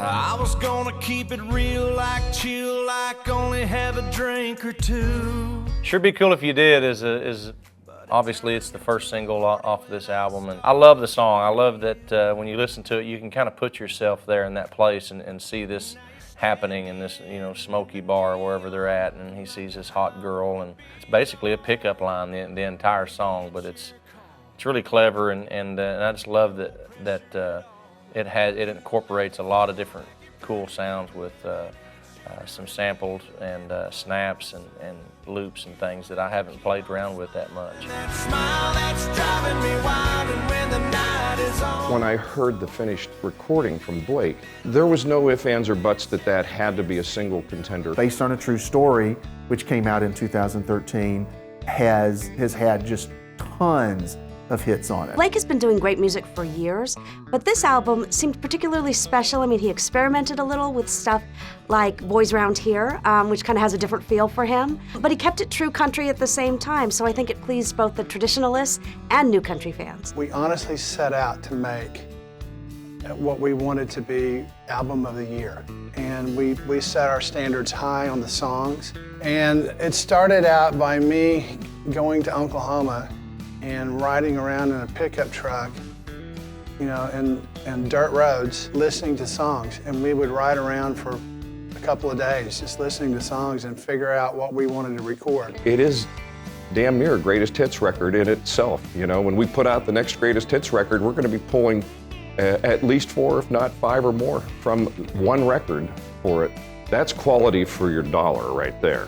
I was gonna keep it real, like chill, like only have a drink or two. Sure Be Cool If You Did is obviously it's the first single off of this album, and I love the song. I love that when you listen to it, you can kind of put yourself there in that place and see this happening in this, you know, smoky bar wherever they're at, and he sees this hot girl, and it's basically a pickup line the entire song, but it's really clever, and I just love that it incorporates a lot of different cool sounds with some samples and snaps and loops and things that I haven't played around with that much. When I heard the finished recording from Blake, there was no ifs, ands, or buts that had to be a single contender. Based on a True Story, which came out in 2013, has had just tons of hits on it. Blake has been doing great music for years, but this album seemed particularly special. I mean, he experimented a little with stuff like Boys Round Here, which kind of has a different feel for him, but he kept it true country at the same time, so I think it pleased both the traditionalists and new country fans. We honestly set out to make what we wanted to be Album of the Year, and we set our standards high on the songs, and it started out by me going to Oklahoma and riding around in a pickup truck, you know, and dirt roads, listening to songs. And we would ride around for a couple of days just listening to songs and figure out what we wanted to record. It is damn near a greatest hits record in itself. You know, when we put out the next greatest hits record, we're gonna be pulling at least 4, if not 5 or more from one record for it. That's quality for your dollar right there.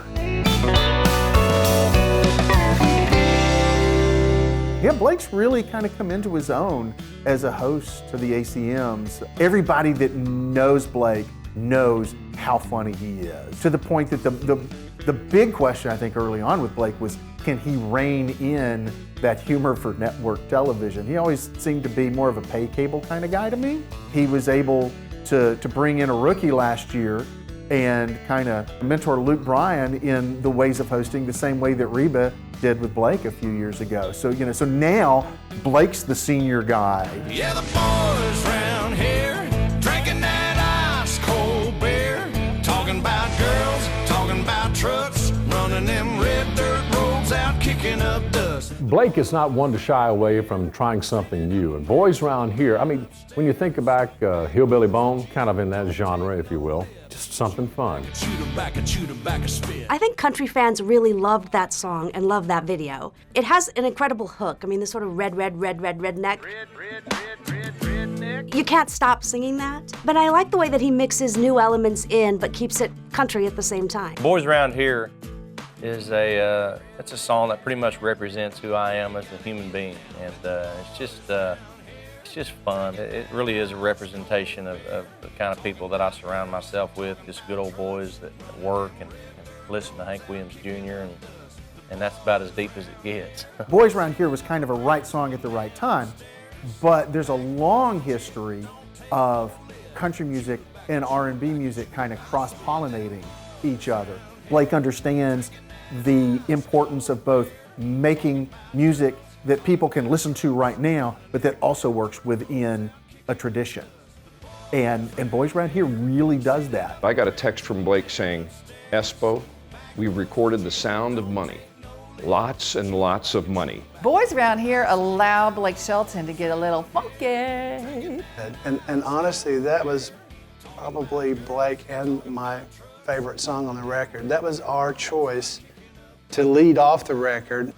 Yeah, Blake's really kind of come into his own as a host to the ACMs. Everybody that knows Blake knows how funny he is, to the point that the big question I think early on with Blake was, can he rein in that humor for network television? He always seemed to be more of a pay cable kind of guy to me. He was able to bring in a rookie last year and kind of mentor Luke Bryan in the ways of hosting, the same way that Reba did with Blake a few years ago. So, you know, so now Blake's the senior guy. Yeah, the boys round here drinking that ice cold beer, talking about girls, talking about trucks, running them red dirt roads out, kicking up dust. Blake is not one to shy away from trying something new. And Boys Round Here, I mean, when you think back, Hillbilly Bone, kind of in that genre, if you will, just something fun. I think country fans really loved that song and loved that video. It has an incredible hook. I mean, this sort of redneck. You can't stop singing that. But I like the way that he mixes new elements in, but keeps it country at the same time. Boys Round Here is it's a song that pretty much represents who I am as a human being, and it's just fun. It really is a representation of the kind of people that I surround myself with, just good old boys that work and listen to Hank Williams Jr., and that's about as deep as it gets. Boys Round Here was kind of a right song at the right time, but there's a long history of country music and R&B music kind of cross-pollinating each other. Blake understands the importance of both making music that people can listen to right now, but that also works within a tradition. And Boys Round Here really does that. I got a text from Blake saying, Espo, we've recorded The Sound of Money. Lots and lots of money. Boys Round Here allow Blake Shelton to get a little funky. And honestly, that was probably Blake and my favorite song on the record. That was our choice to lead off the record.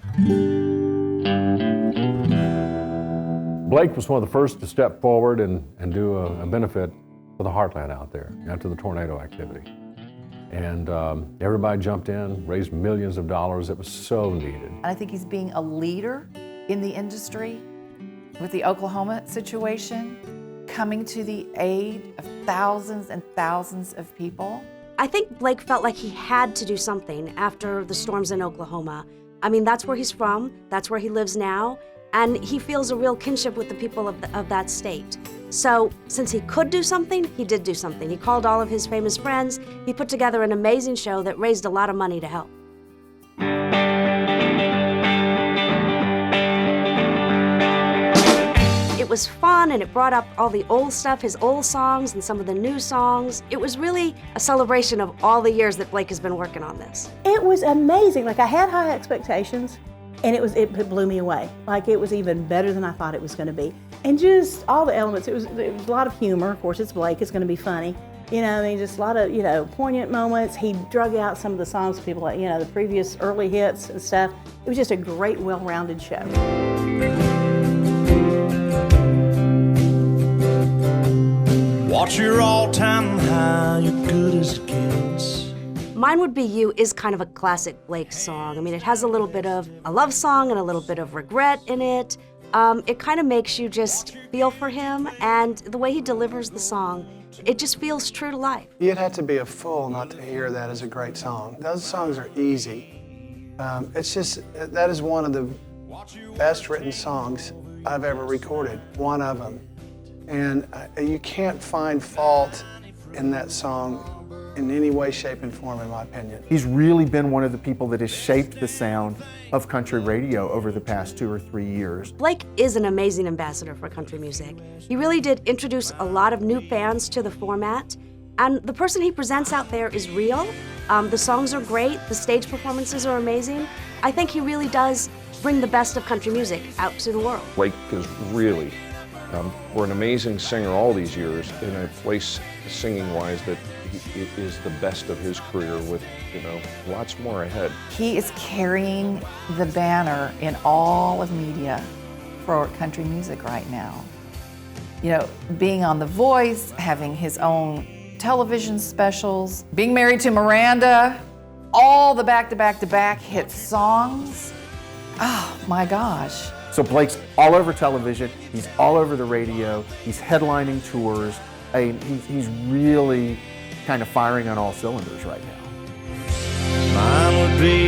Blake was one of the first to step forward and do a benefit for the Heartland out there after the tornado activity. And everybody jumped in, raised millions of dollars. It was so needed. And I think he's being a leader in the industry with the Oklahoma situation, coming to the aid of thousands and thousands of people. I think Blake felt like he had to do something after the storms in Oklahoma. I mean, that's where he's from, that's where he lives now, and he feels a real kinship with the people of that state. So, since he could do something, he did do something. He called all of his famous friends. He put together an amazing show that raised a lot of money to help. It was fun, and it brought up all the old stuff, his old songs and some of the new songs. It was really a celebration of all the years that Blake has been working on this. It was amazing. Like, I had high expectations, and it blew me away. Like, it was even better than I thought it was going to be. And just all the elements. It was a lot of humor. Of course, it's Blake. It's going to be funny. You know, I mean, just a lot of, poignant moments. He drug out some of the songs people like, the previous early hits and stuff. It was just a great, well-rounded show. What's your all-time high? You're good as it gets. Mine Would Be You is kind of a classic Blake song. I mean, it has a little bit of a love song and a little bit of regret in it. It kind of makes you just feel for him, and the way he delivers the song, it just feels true to life. You'd have to be a fool not to hear that as a great song. Those songs are easy. It's just, that is one of the best written songs I've ever recorded, one of them. And you can't find fault in that song in any way, shape, and form, in my opinion. He's really been one of the people that has shaped the sound of country radio over the past 2 or 3 years. Blake is an amazing ambassador for country music. He really did introduce a lot of new fans to the format, and the person he presents out there is real. The songs are great, the stage performances are amazing. I think he really does bring the best of country music out to the world. Blake is really, for an amazing singer all these years, in a place singing-wise that he is the best of his career with, lots more ahead. He is carrying the banner in all of media for country music right now. Being on The Voice, having his own television specials, being married to Miranda, all the back-to-back-to-back hit songs. Oh my gosh. So Blake's all over television, he's all over the radio, he's headlining tours. He's really kind of firing on all cylinders right now. Mine would be